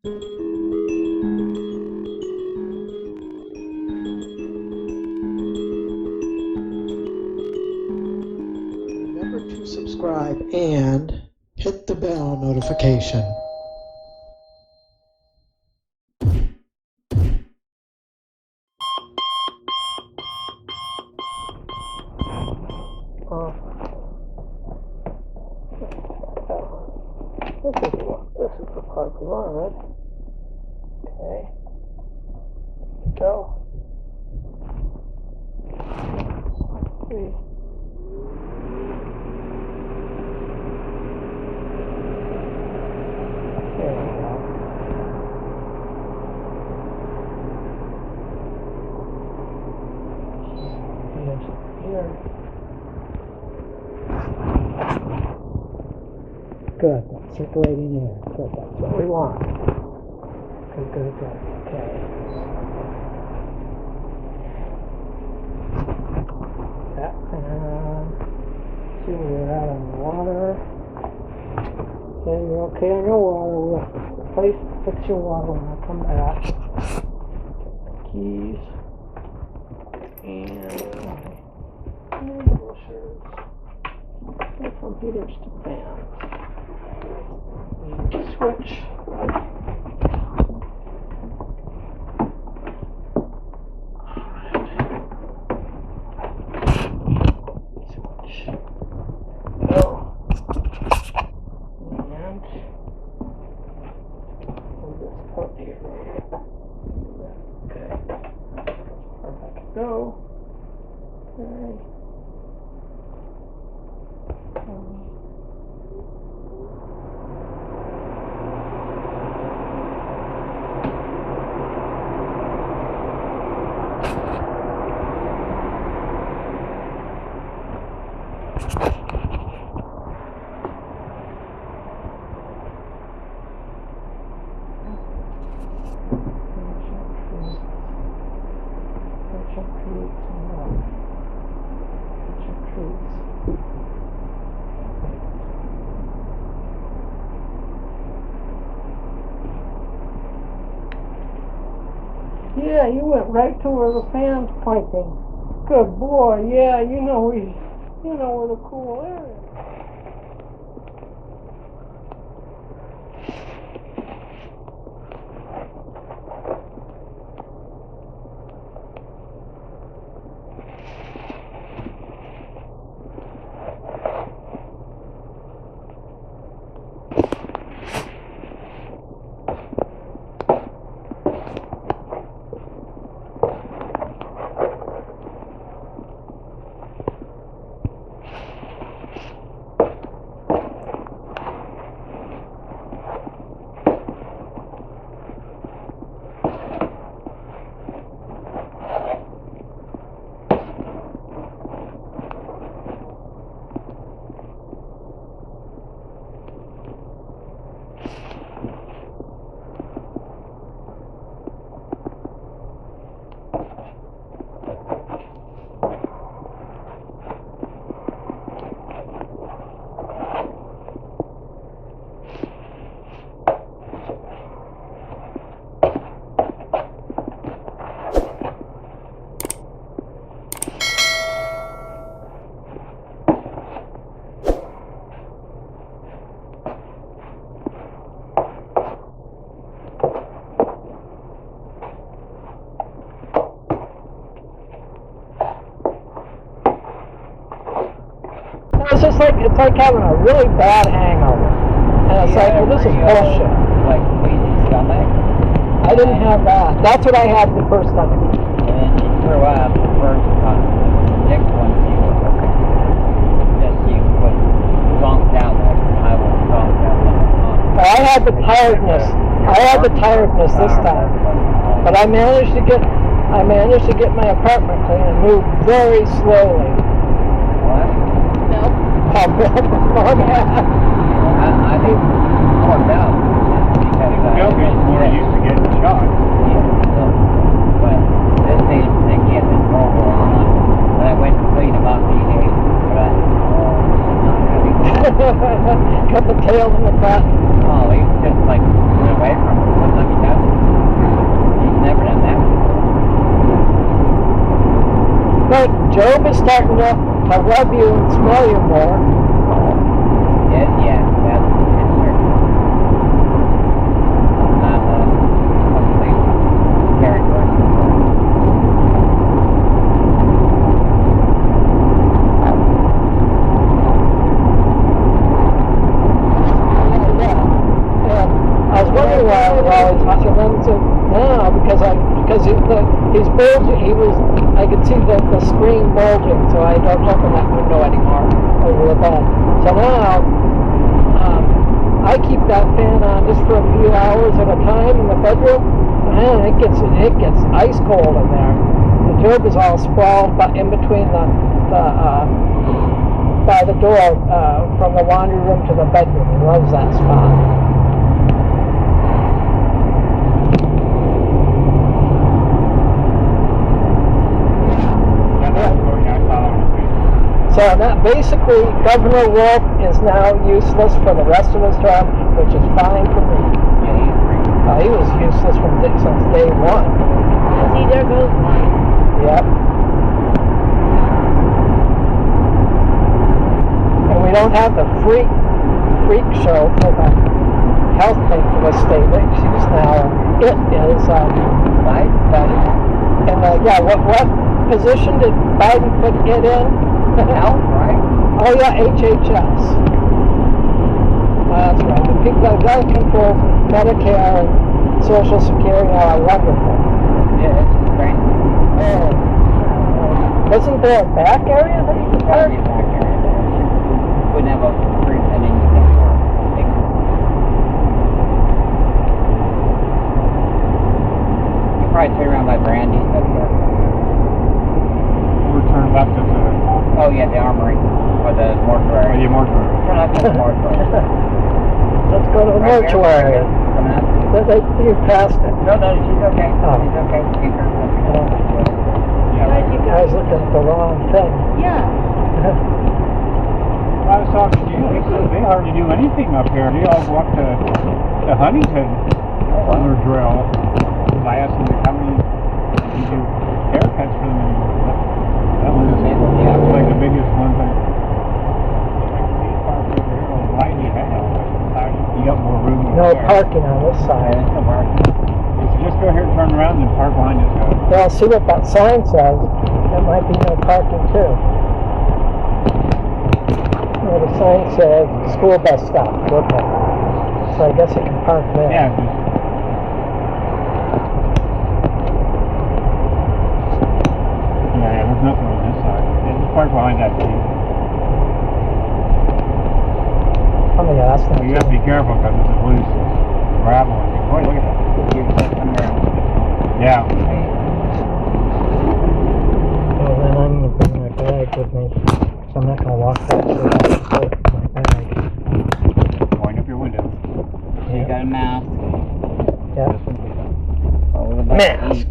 Remember to subscribe and hit the bell notification. This is the parking lot. Okay. Go. There we go. Here's here. Good, that's circulating air. Good, that's what we want. Good, good, good. Okay. That, see where you're at on the water. Okay, you're okay on your water. We'll fix your water when I come back. Take the keys. And bushers. And from heaters to fans. Switch. Switch. Go. And move this part here. Okay. Perfect. Go. Okay. Yeah, you went right to where the fan's pointing. Good boy. Yeah, you know where the cool air is. It's like having a really bad hangover. And it's like, well, this is bullshit. Like queasy stomach? I didn't have that. That's what I had the first time. And then you threw up the first time. The next one you would bump down like I was bumped down. I had the tiredness. This time. But I managed to get my apartment clean and move very slowly. What? No. How bad was Mom had? I think more down. Milk is more used to getting shot. Yeah, so, but this thing they get this mobile on. But I went to clean about 8 days. But not having Cut the tails in the butt. oh, he just like went away from it. Job is starting to love you and smell you more. Yeah, that's true. Not a complete territory. I was wondering why I was always watching them now because he's bulging. I could see the screen bulging, so I don't open that window anymore over the bed. So now I keep that fan on just for a few hours at a time in the bedroom. Man, it gets ice cold in there. The Job is all sprawled, but in between by the door from the laundry room to the bedroom. He loves that spot. So that basically, Governor Wolf is now useless for the rest of his term, which is fine for me. Yeah, he's free. He was useless since day one. See, there goes one. Yep. And we don't have the freak show for the health thing for the state. She's now, it is, Right? what position did Biden put it in? Health, right? Oh yeah, HHS. That's right. The people that control Medicare and Social Security are wonderful. Yeah, it's great. Wasn't there a back area that you could park? Probably back area there. Wouldn't have a freestanding anymore. You probably turn around by Brandy's up here. We're turned left at the... Oh yeah, the armory. Or the mortuary. Yeah, mortuary. Turn left at the mortuary. Let's go to the Right here? mortuary. Coming up? You passed it. No, she's okay. Oh. She's okay. Keep her. How'd you I was go? looking at the wrong thing. Yeah. I was talking to you, they hardly do anything up here. They all go up to Huntington on their drill. I asked them how many you do haircuts for them. That was like the biggest one thing. You got more room over No there. parking on this side. Yeah, no parking. If you just go here, turn around, and park behind this guy. Well, see what that sign says. That might be no parking too. Well, the sign says school bus stop. Okay. So I guess you can park there. Yeah. Yeah, there's nothing on this side. Yeah, just park behind that tree. Oh yeah, that's not You have to be careful because it's a loose gravel. Boy, look at that. You can come around. Yeah. Well, then I'm going to bring my bag with me. So I'm not going to walk that way. I'll just take my bag. Wind up your window. You got a mask. Yeah. Oh, what about Mask.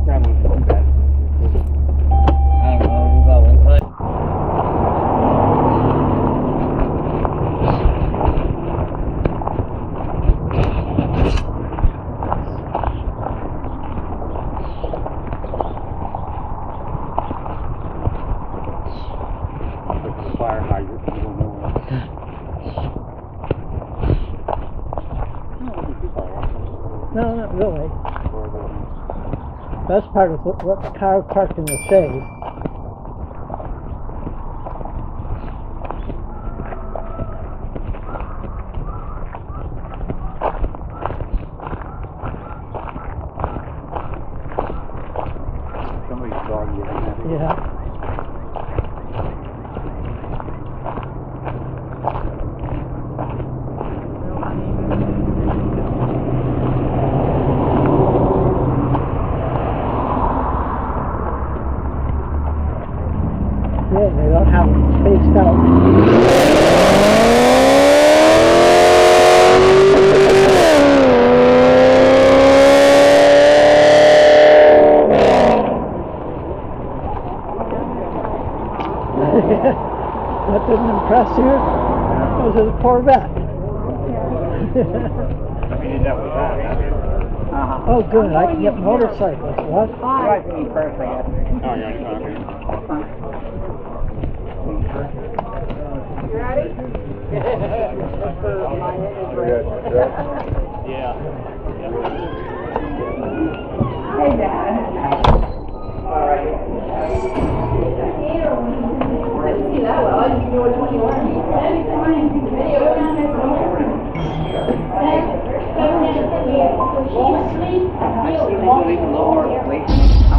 Grab one bad. I don't know. We'll go with it. Fire hydrant, you don't know what. No, not really. Best part is what the car parked in the shade. Somebody's dog yelling at me. Yeah. Yeah, they don't have it spaced out. That didn't impress you? Those are the Corvette. We did that with that. Uh-huh. Oh, good. I can get motorcycles. What? You guys need prayers for that. Oh, you're okay. You ready? Yeah. Hey, Dad. I didn't see that well. I just knew which one you wanted. Even lower, wait.